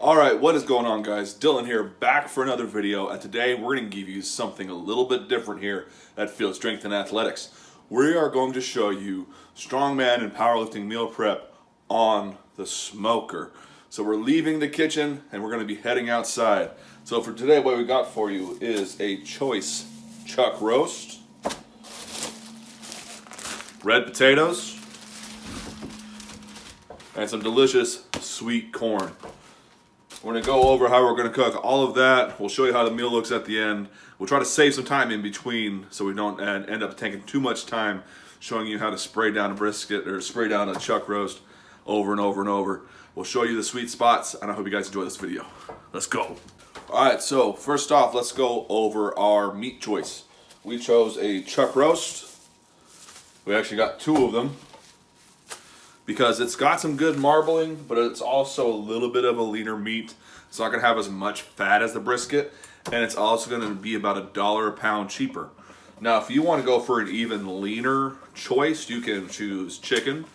Alright, what is going on, guys? Dylan here, back for another video, and today we're going to give you something a little bit different here at Fieldstrengthathletics. We are going to show you strongman and powerlifting meal prep on the smoker. So we're leaving the kitchen and we're going to be heading outside. So for today, what we got for you is a choice chuck roast, red potatoes, and some delicious sweet corn. We're going to go over how we're going to cook all of that. We'll show you how the meal looks at the end. We'll try to save some time in between so we don't end up taking too much time showing you how to spray down a brisket or spray down a chuck roast over and over and over. We'll show you the sweet spots, and I hope you guys enjoy this video. Let's go. Alright, so first off, let's go over our meat choice. We chose a chuck roast. We actually got two of them, because it's got some good marbling, but it's also a little bit of a leaner meat. It's not going to have as much fat as the brisket, and it's also going to be about $1 a pound cheaper. Now, if you want to go for an even leaner choice, you can choose chicken,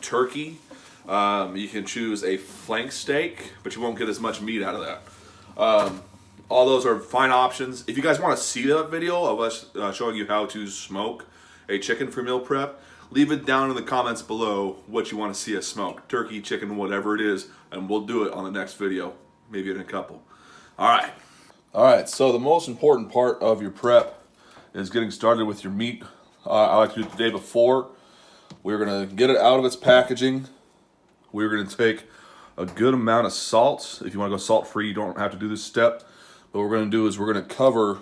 turkey. You can choose a flank steak, but you won't get as much meat out of that. All those are fine options. If you guys want to see that video of us showing you how to smoke a chicken for meal prep, leave it down in the comments below what you want to see us smoke. Turkey, chicken, whatever it is, and we'll do it on the next video, maybe in a couple. Alright, so the most important part of your prep is getting started with your meat. I like to do it the day before. We're going to get it out of its packaging. We're going to take a good amount of salt. If you want to go salt-free, you don't have to do this step. But what we're going to do is we're going to cover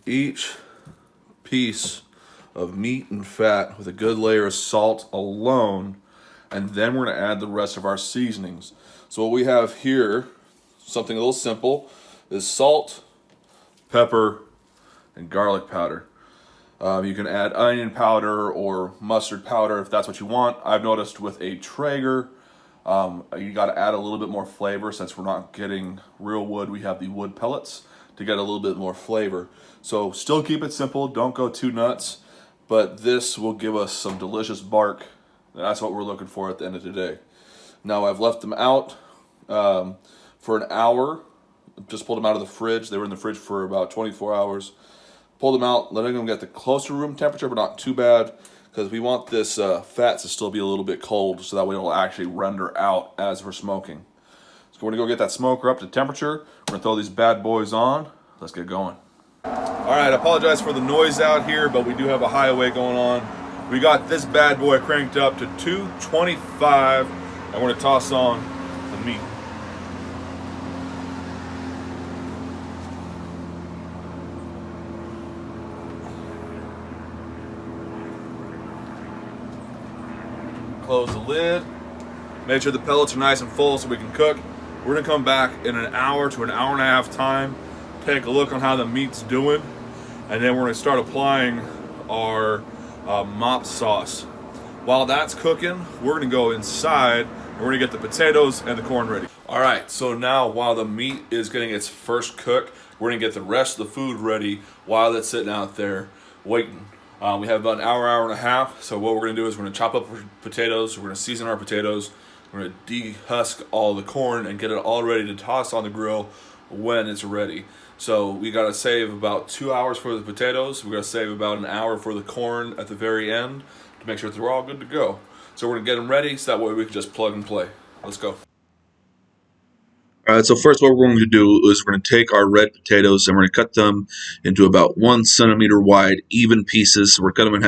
each piece of meat and fat with a good layer of salt alone, and then we're going to add the rest of our seasonings. So what we have here, something a little simple, is salt, pepper, and garlic powder. You can add onion powder or mustard powder if that's what you want. I've noticed with a Traeger, you got to add a little bit more flavor. Since we're not getting real wood, we have the wood pellets to get a little bit more flavor. So still keep it simple, don't go too nuts. But this will give us some delicious bark. That's what we're looking for at the end of the day. Now I've left them out for an hour. Just pulled them out of the fridge. They were in the fridge for about 24 hours. Pulled them out, letting them get the close to room temperature, but not too bad, because we want this fat to still be a little bit cold, so that way it'll actually render out as we're smoking. So we're gonna go get that smoker up to temperature. We're gonna throw these bad boys on. Let's get going. Alright, I apologize for the noise out here, but we do have a highway going on. We got this bad boy cranked up to 225, and we're going to toss on the meat. Close the lid. Make sure the pellets are nice and full so we can cook. We're going to come back in an hour to an hour and a half time, take a look on how the meat's doing, and then we're going to start applying our Mop Sauce. While that's cooking, we're going to go inside and we're going to get the potatoes and the corn ready. Alright, so now while the meat is getting its first cook, we're going to get the rest of the food ready while it's sitting out there waiting. We have about an hour, hour and a half, so what we're going to do is we're going to chop up potatoes, we're going to season our potatoes, we're going to dehusk all the corn and get it all ready to toss on the grill when it's ready. So we got to save about 2 hours for the potatoes. We got to save about an hour for the corn at the very end to make sure that we're all good to go. So we're going to get them ready so that way we can just plug and play. Let's go. Alright, so first what we're going to do is we're going to take our red potatoes and we're going to cut them into about 1 centimeter wide, even pieces. So we're going to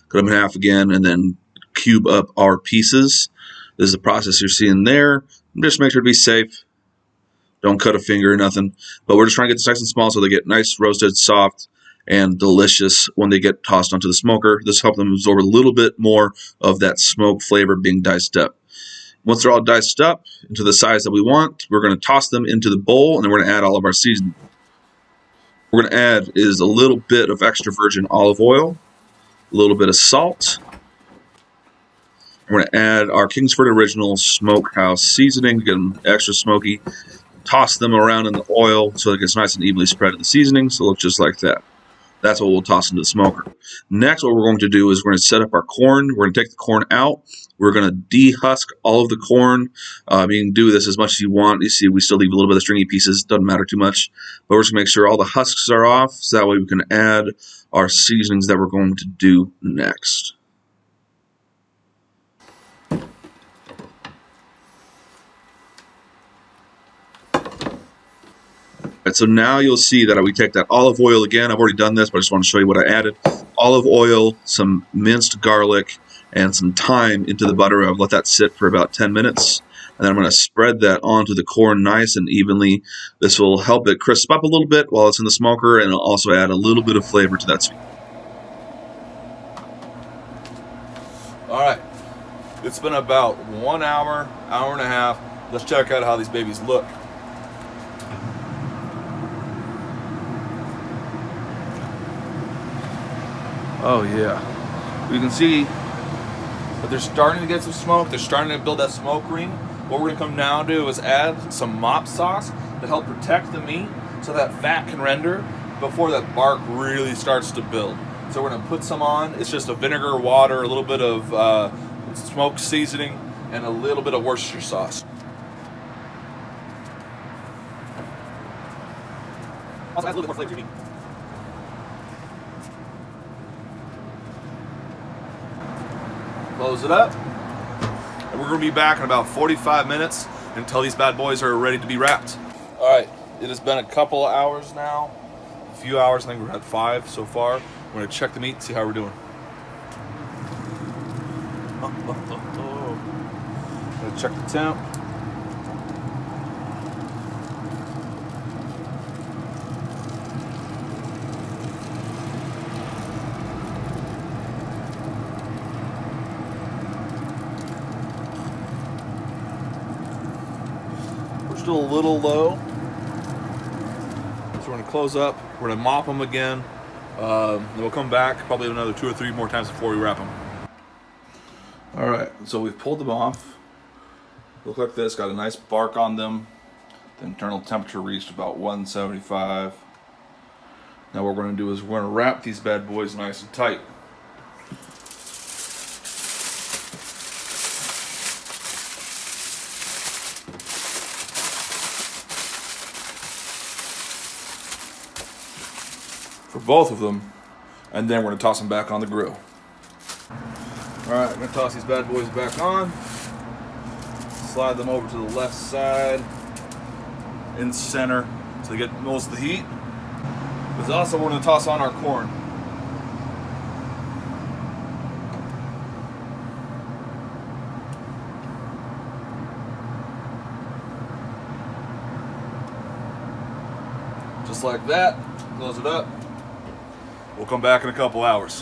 cut them in half again, and then cube up our pieces. This is the process you're seeing there. Just make sure to be safe. Don't cut a finger or nothing. But we're just trying to get this nice and small so they get nice, roasted, soft, and delicious when they get tossed onto the smoker. This helps them absorb a little bit more of that smoke flavor being diced up. Once they're all diced up into the size that we want, we're going to toss them into the bowl, and then we're going to add all of our seasoning. What we're going to add is a little bit of extra virgin olive oil, a little bit of salt. We're going to add our Kingsford Original Smokehouse seasoning to get them extra smoky. Toss them around in the oil so it gets nice and evenly spread in the seasoning, so it looks just like that. That's what we'll toss into the smoker. Next, what we're going to do is we're going to set up our corn. We're going to take the corn out. We're going to dehusk all of the corn. You can do this as much as you want. You see, we still leave a little bit of stringy pieces. Doesn't matter too much. But we're just going to make sure all the husks are off, so that way we can add our seasonings that we're going to do next. And so now you'll see that we take that olive oil again. I've already done this, but I just want to show you what I added. Olive oil, some minced garlic, and some thyme into the butter. I've let that sit for about 10 minutes. And then I'm going to spread that onto the corn nice and evenly. This will help it crisp up a little bit while it's in the smoker, and it'll also add a little bit of flavor to that sweet. All right, it's been about 1 hour, hour and a half. Let's check out how these babies look. Oh yeah, you can see that they're starting to get some smoke. They're starting to build that smoke ring. What we're gonna come now and do is add some mop sauce to help protect the meat so that fat can render before that bark really starts to build. So we're gonna put some on. It's just a vinegar, water, a little bit of smoked seasoning, and a little bit of Worcestershire sauce. Also adds a little bit more flavor to your meat. Close it up, and we're going to be back in about 45 minutes until these bad boys are ready to be wrapped. All right, it has been a couple of hours now, a few hours. I think we're at 5 so far. We're going to check the meat and see how we're doing. Going to check the temp. Still a little low, so we're going to close up. We're going to mop them again. Then we'll come back probably another 2 or 3 more times before we wrap them. All right, so we've pulled them off. Look like this. Got a nice bark on them. The internal temperature reached about 175. Now what we're going to do is we're going to wrap these bad boys nice and tight. For both of them, and then we're going to toss them back on the grill. All right, I'm going to toss these bad boys back on. Slide them over to the left side, in the center, so they get most of the heat. But also we're going to toss on our corn. Just like that, close it up. We'll come back in a couple hours.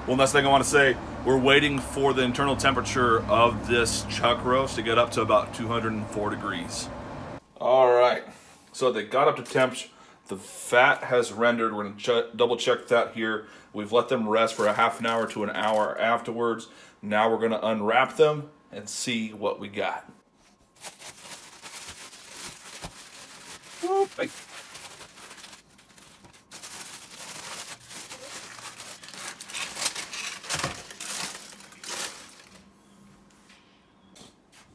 One last thing I want to say, we're waiting for the internal temperature of this chuck roast to get up to about 204 degrees. All right, so they got up to temp. The fat has rendered. We're gonna double check that here. We've let them rest for a half an hour to an hour afterwards. Now we're gonna unwrap them and see what we got. Hey.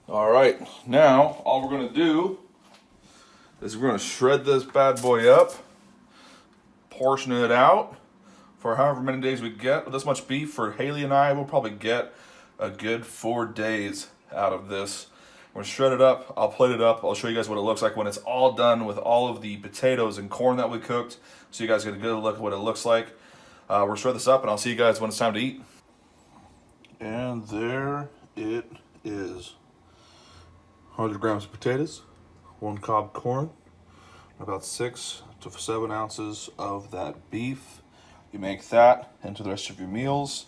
All right, now all we're gonna do is we're gonna shred this bad boy up, portion it out for however many days we get. With this much beef for Haley and I, we'll probably get a good 4 days out of this. We're gonna shred it up, I'll plate it up, I'll show you guys what it looks like when it's all done with all of the potatoes and corn that we cooked, so you guys get a good look at what it looks like. We'll shred this up and I'll see you guys when it's time to eat. And there it is. 100 grams of potatoes, 1 cob corn, about 6 to 7 ounces of that beef. You make that into the rest of your meals.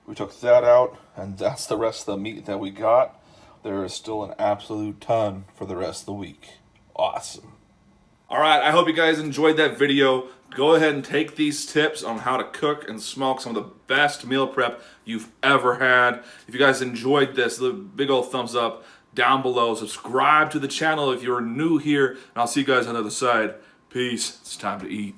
We took that out, and that's the rest of the meat that we got. There is still an absolute ton for the rest of the week. Awesome. All right, I hope you guys enjoyed that video. Go ahead and take these tips on how to cook and smoke some of the best meal prep you've ever had. If you guys enjoyed this, the big old thumbs up down below. Subscribe to the channel if you're new here, and I'll see you guys on the other side. Peace. It's time to eat.